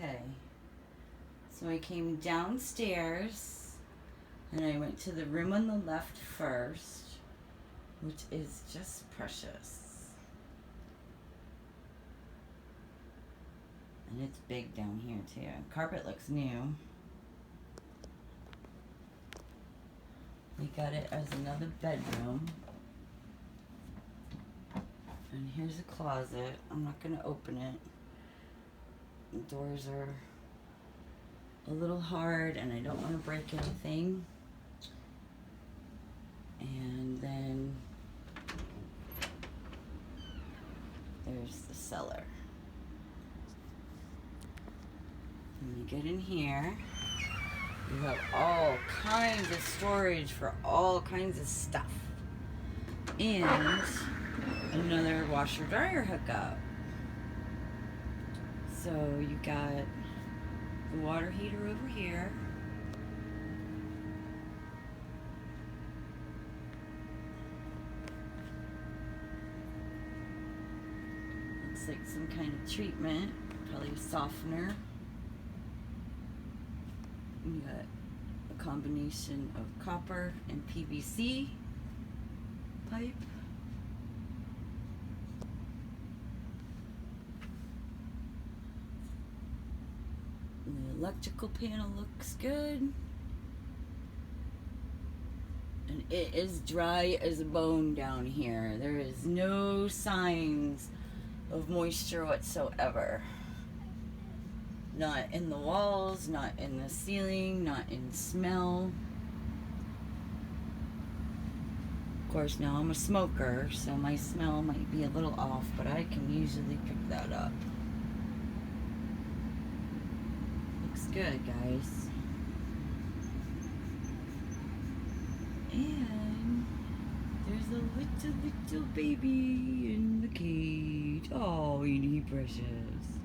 Okay. So I came downstairs and I went to the room on the left first, which is just precious. And it's big down here too. Carpet looks new. We got it as another bedroom. And here's a closet. I'm not gonna open it. The doors are a little hard and I don't want to break anything. And then there's the cellar. When you get in here, you have all kinds of storage for all kinds of stuff. And another washer dryer hookup. So you got the water heater over here. Looks like some kind of treatment, probably a softener. You got a combination of copper and PVC pipe. The electrical panel looks good. And it is dry as a bone down here. There is no signs of moisture whatsoever. Not in the walls, not in the ceiling, not in smell. Of course, now I'm a smoker, so my smell might be a little off, but I can usually pick that up. Looks good, guys. And there's a little baby in the cage. Oh, ain't he precious?